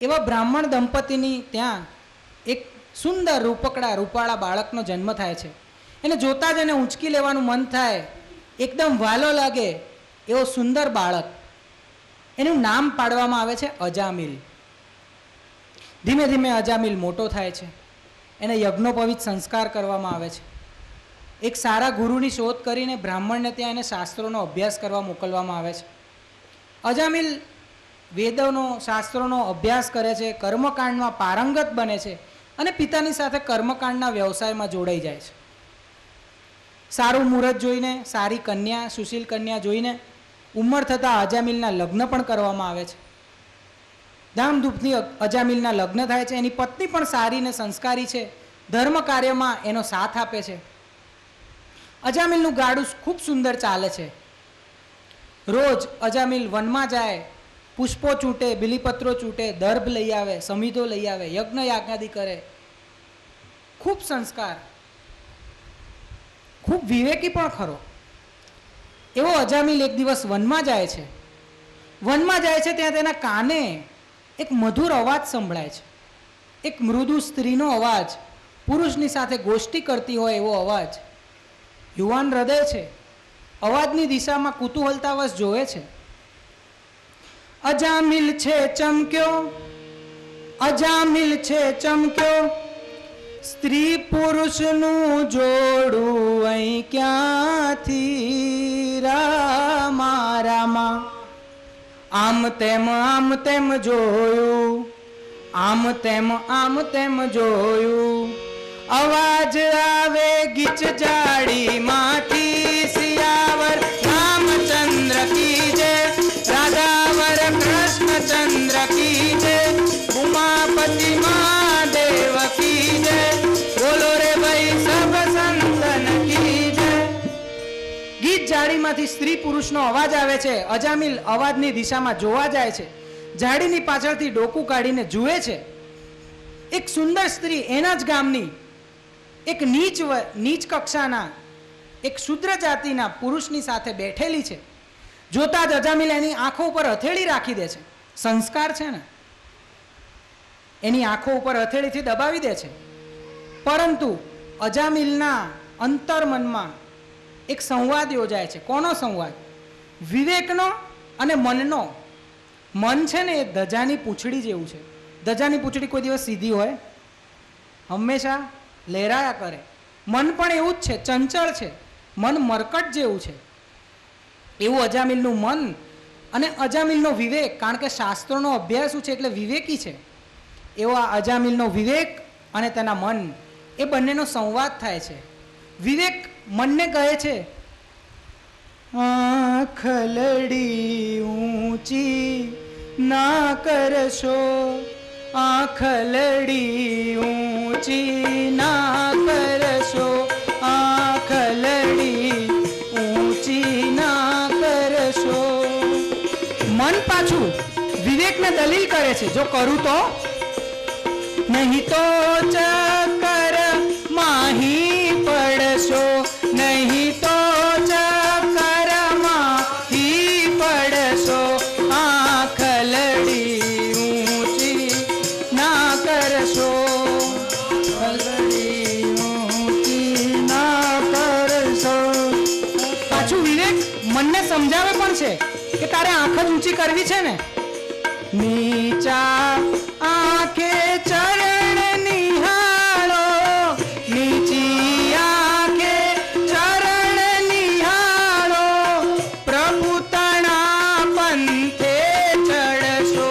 એવા બ્રાહ્મણ દંપતીની ત્યાં એક સુંદર રૂપાળા બાળકનો જન્મ થાય છે. એને જોતાં જ એને ઊંચકી લેવાનું મન થાય, એકદમ વાલો લાગે એવો સુંદર બાળક. એનું નામ પાડવામાં આવે છે અજામિલ. ધીમે ધીમે અજામિલ મોટો થાય છે. એને યજ્ઞોપવિત સંસ્કાર કરવામાં આવે છે. એક સારા ગુરુની શોધ કરીને બ્રાહ્મણને ત્યાં એને શાસ્ત્રોનો અભ્યાસ કરવા મોકલવામાં આવે છે. અજામિલ વેદોનો શાસ્ત્રોનો અભ્યાસ કરે છે, કર્મકાંડમાં પારંગત બને છે અને પિતાની સાથે કર્મકાંડના વ્યવસાયમાં જોડાઈ જાય છે. સારું મુહૂર્ત જોઈને, સારી કન્યા, સુશીલ કન્યા જોઈને ઉંમર થતાં અજામિલના લગ્ન પણ કરવામાં આવે છે. ધામધૂમથી અજામિલના લગ્ન થાય છે. એની પત્ની પણ સારી ને સંસ્કારી છે, ધર્મ કાર્યમાં એનો સાથ આપે છે. અજામિલનું ગાડું ખૂબ સુંદર ચાલે છે. રોજ અજામિલ વનમાં જાય, પુષ્પો ચૂંટે, બિલીપત્રો ચૂંટે, દર્ભ લઈ આવે, સમિધો લઈ આવે, યજ્ઞ યાજ્ઞાદિ કરે. ખૂબ સંસ્કાર, ખૂબ વિવેકી પણ ખરો એવો અજામિલ એક દિવસ વનમાં જાય છે. વનમાં જાય છે ત્યાં તેના કાને એક મધુર અવાજ સંભળાય છે. એક મૃદુ સ્ત્રીનો અવાજ, પુરુષની સાથે ગોષ્ઠી કરતી હોય એવો અવાજ. યુવાન હૃદય છે, અવાજની દિશામાં કુતૂહલતાવશ જોવે છે. અજામિલ છે ચમક્યો, અજામિલ છે ચમક્યો, સ્ત્રી પુરુષનું જોડું અહીં ક્યાંથી રામા રામા. આમ તેમ જોયું, આમ તેમ જોયું, અવાજ આવે ગીચ જાડીમાંથી, સિયાવર રામચંદ્ર કી જય, રાધાવર કૃષ્ણચંદ્ર કી જય, ઉમાપતિ મહાદેવ કી જય, બોલો રે ભાઈ સબ સંતન કી જય. ગીચ જાડીમાંથી સ્ત્રી પુરુષનો અવાજ આવે છે. અજામિલ અવાજની દિશામાં જોવા જાય છે. જાડીની પાછળથી ડોકું કાઢીને જુએ છે. એક સુંદર સ્ત્રી એના જ ગામની એક નીચ કક્ષાના એક શુદ્ર જાતિના પુરુષની સાથે બેઠેલી છે. જોતા જ અજામિલ એની આંખો ઉપર હથેળી રાખી દે છે. સંસ્કાર છે ને, એની આંખો ઉપર હથેળીથી દબાવી દે છે. પરંતુ અજામિલના અંતર્મનમાં એક સંવાદ યોજાય છે. કોનો સંવાદ? વિવેકનો અને મનનો. મન છે ને એ ધજાની પૂંછડી જેવું છે. ધજાની પૂંછડી કોઈ દિવસ સીધી હોય? હંમેશા લહેરાયા કરે. મન પણ એવું જ છે, ચંચળ છે. મન મરકટ જેવું છે. એવું અજામિલનું મન અને અજામિલનો વિવેક, કારણ કે શાસ્ત્રોનો અભ્યાસ છે એટલે વિવેકી છે. એવો આ અજામિલનો વિવેક અને તેના મન, એ બંનેનો સંવાદ થાય છે. વિવેક મનને કહે છે, આંખલડી ઊંચી ના કરશો, આંખલડી ઊંચી ના કરશો, આંખલડી ઊંચી ના કરશો. મન પાછું વિવેકને દલીલ કરે છે, જો કરું તો નહીં તો ચક્કર માહી પડશો, નહીં તો ચક્કર માહી પડશો, આંખલડી ઊંચી ના કરશો, આંખલડી ઊંચી ના કરશો. પાછું વિવેક મનને સમજાવે પણ છે કે તારે આંખ જ ઊંચી કરવી છે ને. નીચા આંખે ચરણ નિહાળો, નીચી આંખે ચરણ નિહાળો, પ્રભુ તણા પંથે ચડશો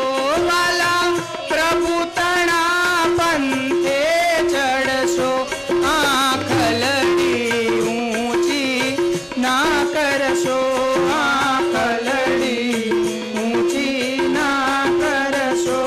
વાલા, પ્રભુ તણા પંથે ચડશો, આંખલડી ઊંચી ના કરશો, આંખલડી ઊંચી ના કરશો.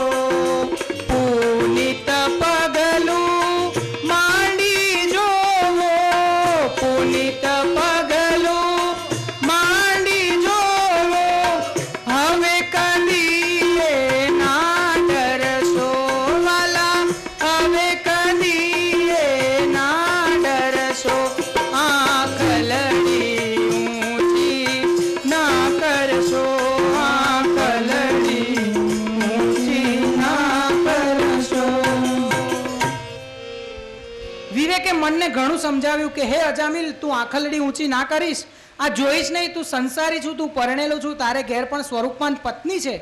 કે મનને ઘણું સમજાવ્યું કે હે અજામિલ, તું આંખલડી ઊંચી ના કરીશ, આ જોઈશ નહીં, તું સંસારી છું, તું પરણેલો છું, તારે ઘેર પણ સ્વરૂપમાન પત્ની છે,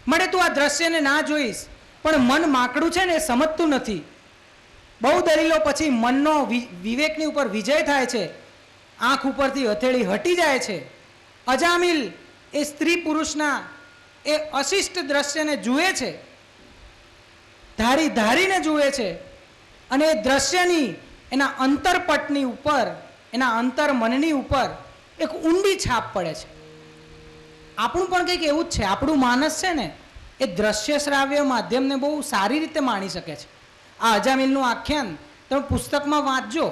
મળે તું આ દ્રશ્યને ના જોઈશ. પણ મન માકડું છે ને, એ સમજતું નથી. બહુ દલીલો પછી મનનો વિવેકની ઉપર વિજય થાય છે, આંખ ઉપરથી હથેળી હટી જાય છે. અજામિલ એ સ્ત્રી પુરુષના એ અશિષ્ટ દ્રશ્યને જુએ છે, ધારીને જુએ છે, અને એ દ્રશ્યની એના અંતરપટની ઉપર, એના અંતર મનની ઉપર એક ઊંડી છાપ પડે છે. આપણું પણ કંઈક એવું જ છે. આપણું માનસ છે ને, એ દ્રશ્ય શ્રાવ્ય માધ્યમને બહુ સારી રીતે માણી શકે છે. આ અજામિલનું આખ્યાન તમે પુસ્તકમાં વાંચજો,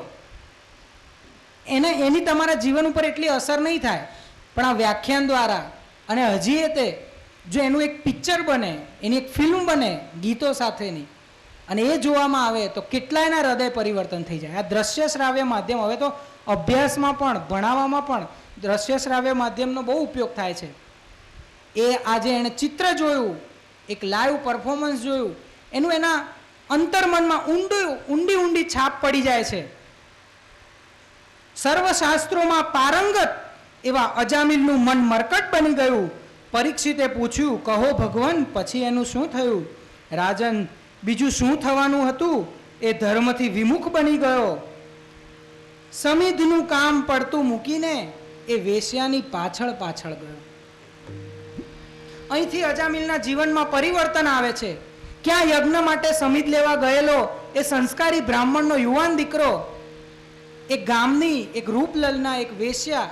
એની તમારા જીવન ઉપર એટલી અસર નહીં થાય, પણ આ વ્યાખ્યાન દ્વારા અને હજી તે જો એનું એક પિક્ચર બને, એની એક ફિલ્મ બને ગીતો સાથેની, અને એ જોવામાં આવે તો કેટલાયના હૃદય પરિવર્તન થઈ જાય. આ દ્રશ્ય શ્રાવ્ય માધ્યમ હવે તો અભ્યાસમાં પણ, ભણાવવામાં પણ દ્રશ્ય શ્રાવ્ય માધ્યમનો બહુ ઉપયોગ થાય છે. એ આજે એણે ચિત્ર જોયું, એક લાઈવ પરફોર્મન્સ જોયું, એનું એના અંતર્મનમાં ઊંડી છાપ પડી જાય છે. સર્વશાસ્ત્રોમાં પારંગત એવા અજામિલનું મન મરકટ બની ગયું. પરીક્ષિતે પૂછ્યું, કહો ભગવાન, પછી એનું શું થયું? રાજન, બીજું શું થવાનું હતું? એ ધર્મથી વિમુખ બની ગયો. સમિધનું કામ પડતું મૂકીને એ વેશ્યાની પાછળ ગયો. અહીંથી અજામિલના જીવનમાં પરિવર્તન આવે છે. ક્યાં યજ્ઞ માટે સમિધ લેવા ગયેલો એ સંસ્કારી બ્રાહ્મણનો યુવાન દીકરો એક ગામની, એક રૂપલલના એક વેશ્યા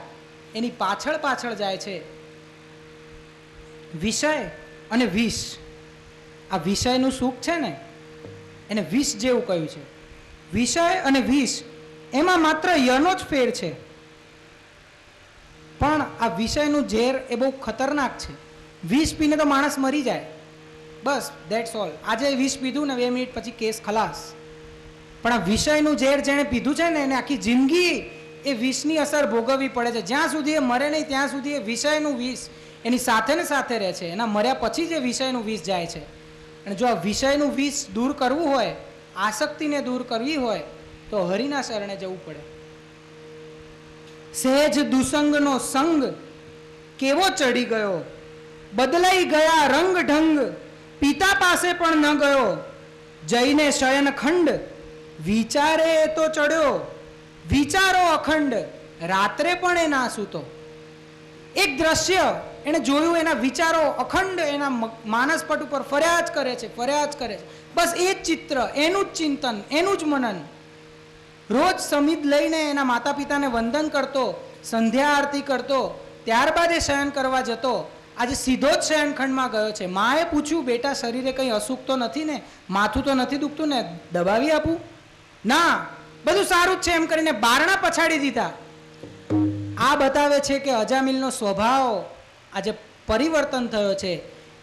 એની પાછળ જાય છે. વિષય અને વિષ, આ વિષયનું સુખ છે ને, એને વિષ જેવું કહ્યું છે. વિષય અને વિષ એમાં માત્ર યનો જ ફેર છે, પણ આ વિષયનું ઝેર એ બહુ ખતરનાક છે. વિષ પીને તો માણસ મરી જાય, બસ ધેટ્સ ઓલ. આજે વિષ પીધું ને 2 મિનિટ પછી કેસ ખલાસ. પણ આ વિષયનું ઝેર જેણે પીધું છે ને, એને આખી જિંદગી એ વિષની અસર ભોગવવી પડે છે. જ્યાં સુધી એ મરે નહીં ત્યાં સુધી એ વિષયનું વિષ એની સાથે ને સાથે રહે છે. એના મર્યા પછી જ એ વિષયનું વિષ જાય છે. અને જો આ વિષયનું વિષ દૂર કરવું હોય, આસક્તિને દૂર કરવી હોય, તો હરિના શરણે જવું પડે. સહેજ દુસંગનો સંગ કેવો ચડી ગયો, બદલાઈ ગયા રંગ ઢંગ, પિતા પાસે પણ ન ગયો, જઈને શયનખંડ, વિચારે તો ચડ્યો, વિચારો અખંડ, રાત્રે પણ એ ના સૂતો. એક દ્રશ્ય એને જોયું, એના વિચારો અખંડ એના માનસપટ ઉપર ફર્યા જ કરે છે. બસ એ જ ચિત્ર, એનું જ ચિંતન, એનું જ મનન. રોજ સમિધ લઈને એના માતા પિતાને વંદન કરતો, સંધ્યા આરતી કરતો, ત્યારબાદ એ શયન કરવા જતો. આજે સીધો જ શયનખંડમાં ગયો છે. માએ પૂછ્યું, બેટા શરીરે કંઈ અસુખ તો નથી ને? માથું તો નથી દુખતું ને? દબાવી આપું? ના, બધું સારું જ છે એમ કરીને બારણા પછાડી દીધા. આ બતાવે છે કે અજામિલનો સ્વભાવ આજે પરિવર્તન થયો છે,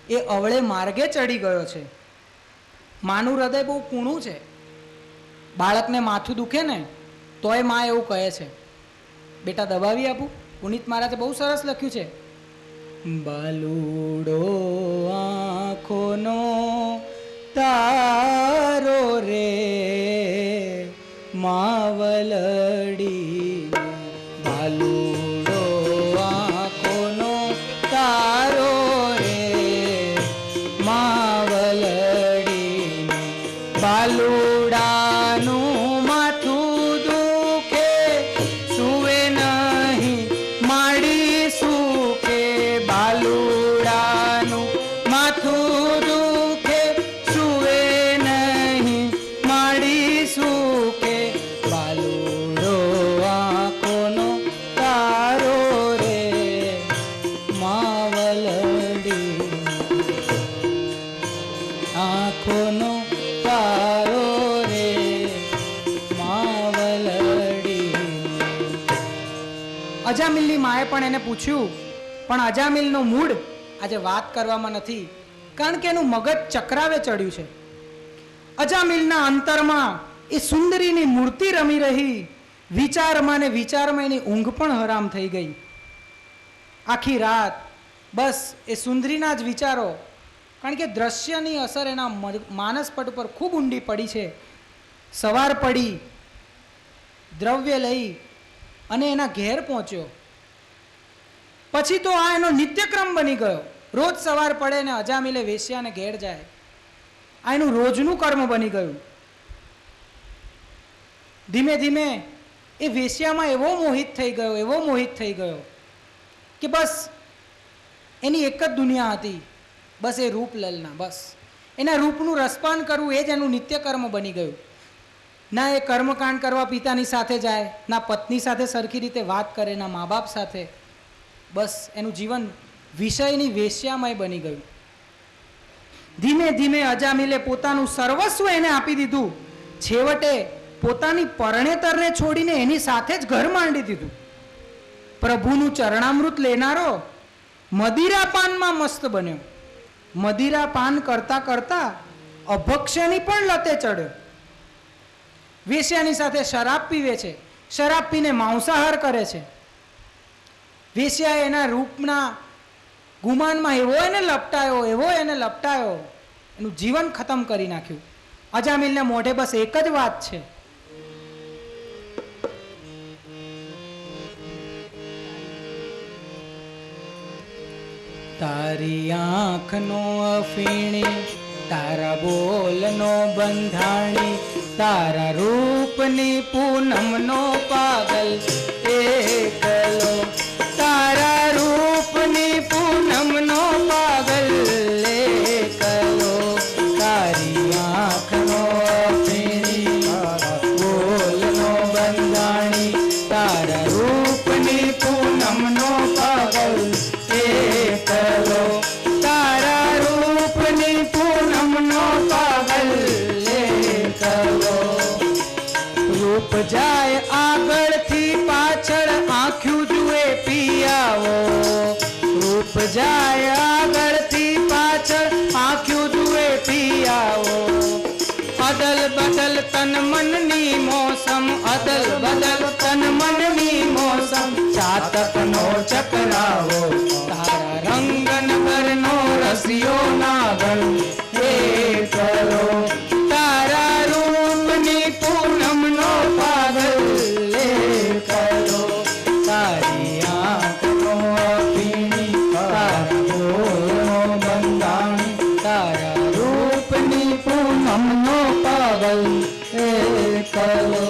એ અવળે માર્ગે ચડી ગયો છે. માનું હૃદય બહુ કૂણું છે. બાળકને માથું દુખે ને તોય મા એવું કહે છે, બેટા દબાવી આપું? પુનિત મહારાજે બહુ સરસ લખ્યું છે, બાલુડો આંખોનો તારો રે માવલડી, બાલુડો આંખોનો તારો રે માવલડી, બાલુડાનું માથું દુખે સુવે નહીં માડી સુખે, બાલુડાનું માથું દુખે સુવે નહીં માડી સુખે, બાલુડો આંખોનો તારો રે માવલડી, આંખોનો તારો રે માવલડી. અજામિલની માએ પણ એને પૂછ્યું, પણ અજામિલનું મૂડ આજે વાત કરવામાં નથી, કારણ કે એનું મગજ ચક્રાવે ચડ્યું છે. અજામિલના અંતરમાં એ સુંદરીની મૂર્તિ રમી રહી. વિચારમાં ને વિચારમાં એની ઊંઘ પણ હરામ થઈ ગઈ. આખી રાત બસ એ સુંદરીના જ વિચારો, કારણ કે દ્રશ્યની અસર એના માનસપટ ઉપર ખૂબ ઊંડી પડી છે. સવાર પડી, દ્રવ્ય લઈ અને એના ઘેર પહોંચ્યો. પછી તો આ એનો નિત્યક્રમ બની ગયો. રોજ સવાર પડે ને અજામિલે વેશ્યાને ઘેર જાય. આ એનું રોજનું કર્મ બની ગયું. ધીમે ધીમે એ વેશ્યામાં એવો મોહિત થઈ ગયો કે બસ એની એક જ દુનિયા હતી, બસ એ રૂપલલના. બસ એના રૂપનું રસપાન કરવું એ જ એનું નિત્યકર્મ બની ગયું. ના એ કર્મકાંડ કરવા પિતાની સાથે જાય, ના પત્ની સાથે સરખી રીતે વાત કરે, ના મા બાપ સાથે. બસ એનું જીવન વિષયની વેશ્યામય બની ગયું. ધીમે ધીમે અજામિલે પોતાનું સર્વસ્વ એને આપી દીધું. છેવટે પોતાની પરણેતરને છોડીને એની સાથે જ ઘર માંડી દીધું. પ્રભુનું ચરણામૃત લેનારો મદિરાપાનમાં મસ્ત બન્યો. મદિરાપાન કરતા કરતા અભક્ષ્યની પણ લતે ચડ્યો. વેશ્યાની સાથે શરાબ પીવે છે, શરાબ પીને માંસાહાર કરે છે. વેશ્યાએ એના રૂપના ગુમાનમાં એવો એને લપટાયો, એનું જીવન ખતમ કરી નાખ્યું. અજામિલને મોઢે બસ એક જ વાત છે, તારી આંખનો અફીણી, તારા બોલનો બંધાણી, તારા રૂપની પૂનમનો પાગલ એકલો, તારા રૂપની પૂનમનો પાગલ એકલો, તારી આંખનો અફીણી, તારા બોલનો બંધાણી, તારા રૂપની પૂનમનો પાગલ એકલો, તારા રૂપની પૂનમનો પાગલ એકલો. રૂપ જાય આગળથી પાછળ આંખ્યું જુએ પિયાવો, રૂપ જાય આગળથી પાછળ આંખ્યું જુએ પિયાવો. અદલ બદલ તન મનની મોસમ, અદલ બદલ તન મનની મોસમ, ચાતકનો ચકરાવો, તારા રંગનગરનો રસિયો નાગલ એકલો, તારા રૂપની પૂનમનો પાગલ એકલો, તારી આંખનો અફીણી, તારા બોલનો બંધાણી, તારા રૂપની પૂનમનો પાગલ એકલો.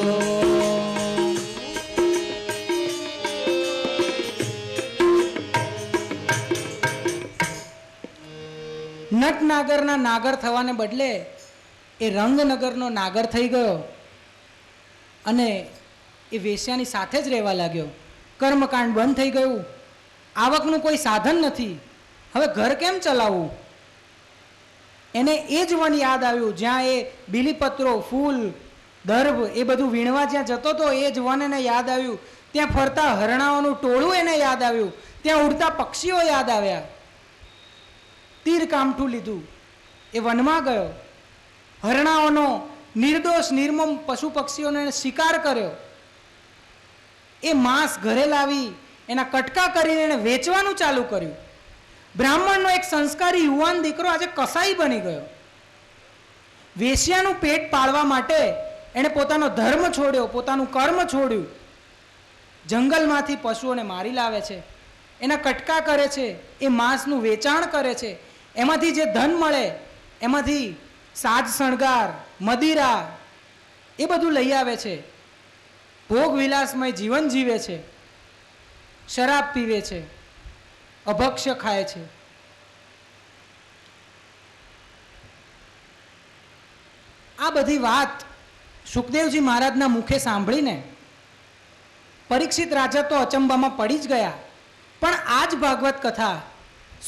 નટનાગરના નાગર થવાને બદલે એ રંગનગરનો નાગર થઈ ગયો અને એ વેશ્યાની સાથે જ રહેવા લાગ્યો. કર્મકાંડ બંધ થઈ ગયું. આવકનું કોઈ સાધન નથી. હવે ઘર કેમ ચલાવવું? એને એ જ વન યાદ આવ્યું જ્યાં એ બીલીપત્રો, ફૂલ, દર્ભ એ બધું વીણવા જ્યાં જતો હતો. એ જ વન એને યાદ આવ્યું. ત્યાં ફરતા હરણાઓનું ટોળું એને યાદ આવ્યું. ત્યાં ઉડતા પક્ષીઓ યાદ આવ્યા. તીર કામઠું લીધું, એ વનમાં ગયો. હરણાઓનો નિર્દોષ નિર્મમ પશુ પક્ષીઓને શિકાર કર્યો. એ માંસ ઘરે લાવી એના કટકા કરીને એને વેચવાનું ચાલુ કર્યું. બ્રાહ્મણનો એક સંસ્કારી યુવાન દીકરો આજે કસાઈ બની ગયો. વેશ્યાનું પેટ પાળવા માટે એણે પોતાનો ધર્મ છોડ્યો, પોતાનું કર્મ છોડ્યું. જંગલમાંથી પશુઓને મારી લાવે છે, એના કટકા કરે છે, એ માંસનું વેચાણ કરે છે. એમાંથી જે ધન મળે એમાંથી સાજ શણગાર, મદિરા એ બધું લઈ આવે છે. ભોગ વિલાસમય જીવન જીવે છે, શરાબ પીવે છે, અભક્ષ્ય ખાય છે. આ બધી વાત સુખદેવજી મહારાજના મુખે સાંભળીને પરીક્ષિત રાજા તો અચંબામાં પડી જ ગયા. પણ આ જ ભાગવત કથા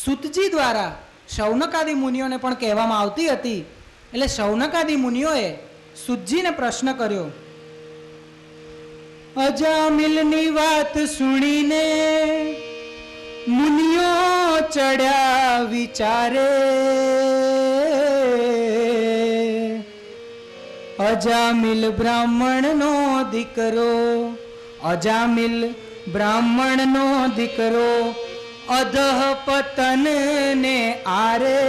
સૂતજી દ્વારા શૌનકાદિ મુનિઓને પણ કહેવામાં આવતી હતી. એટલે શૌનકાદિ મુનિઓએ સૂતજીને પ્રશ્ન કર્યો. અજામિલની વાત સુણીને મુનિઓ ચડ્યા વિચારે, અજામિલ બ્રાહ્મણનો દીકરો, અજામિલ બ્રાહ્મણનો દીકરો, અધઃ પતન ને આરે,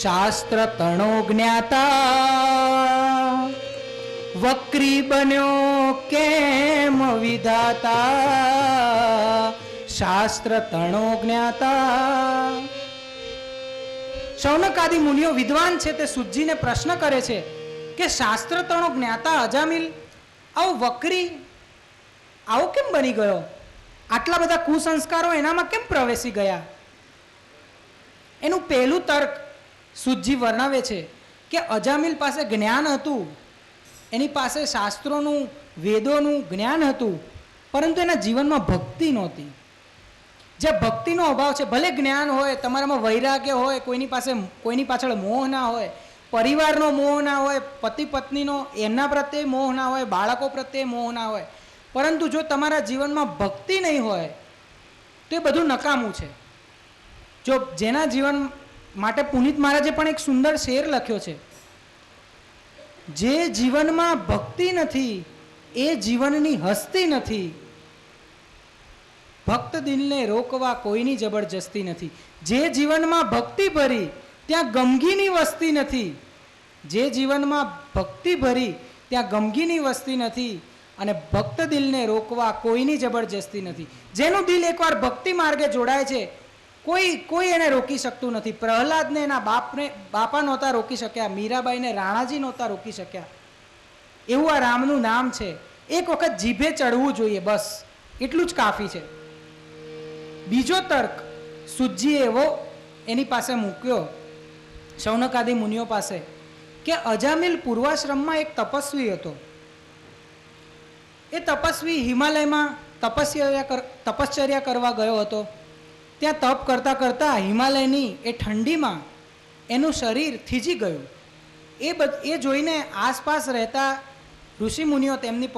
શાસ્ત્ર તણો જ્ઞાતા, વક્રી બન્યો કેમ વિધાતા, શાસ્ત્ર તણો જ્ઞાતા. શૌનકાદિ મુનિઓ વિદ્વાન છે તે સુજીને પ્રશ્ન કરે છે કે શાસ્ત્ર તણો જ્ઞાતા અજામિલ આવો વક્રી આવો કેમ બની ગયો? આટલા બધા કુસંસ્કારો એનામાં કેમ પ્રવેશી ગયા? એનું પહેલું તર્ક સુજી વર્ણવે છે કે અજામિલ પાસે જ્ઞાન હતું, એની પાસે શાસ્ત્રોનું વેદોનું જ્ઞાન હતું, પરંતુ એના જીવનમાં ભક્તિ નહોતી. જે ભક્તિનો અભાવ છે, ભલે જ્ઞાન હોય, તમારામાં વૈરાગ્ય હોય, કોઈની પાછળ મોહ ના હોય, પરિવારનો મોહ ના હોય, પતિ પત્નીનો એમના પ્રત્યે મોહ ના હોય, બાળકો પ્રત્યે મોહ ના હોય, પરંતુ જો તમારા જીવનમાં ભક્તિ નહીં હોય તો એ બધું નકામું છે. જો જેના જીવન માટે પુનિત મહારાજે પણ એક સુંદર શેર લખ્યો છે, જે જીવનમાં ભક્તિ નથી એ જીવનની હસ્તી નથી, ભક્ત દિલને રોકવા કોઈની જબરજસ્તી નથી. જે જીવનમાં ભક્તિ ભરી ત્યાં ગમગીની વસ્તી નથી, જે જીવનમાં ભક્તિ ભરી ત્યાં ગમગીની વસ્તી નથી, અને ભક્ત દિલને રોકવા કોઈની જબરજસ્તી નથી. જેનું દિલ એકવાર ભક્તિ માર્ગે જોડાય છે, કોઈ એને રોકી શકતું નથી. પ્રહલાદને એના બાપા નહોતા રોકી શક્યા, મીરાબાઈને રાણાજી નહોતા રોકી શક્યા. એવું આ રામનું નામ છે. એક વખત જીભે ચડવું જોઈએ, બસ એટલું જ કાફી છે. બીજો તર્ક સુજીએ એવો એની પાસે મૂક્યો, શૌનકાદિ મુનિઓ પાસે, કે અજામિલ પૂર્વાશ્રમમાં એક તપસ્વી હતો. એ તપસ્વી હિમાલયમાં તપશ્ચર્યા કરવા ગયો હતો. ત્યાં તપ કરતાં કરતાં હિમાલયની એ ઠંડીમાં એનું શરીર થીજી ગયું. એ જોઈને આસપાસ રહેતા ઋષિમુનિઓ તેમની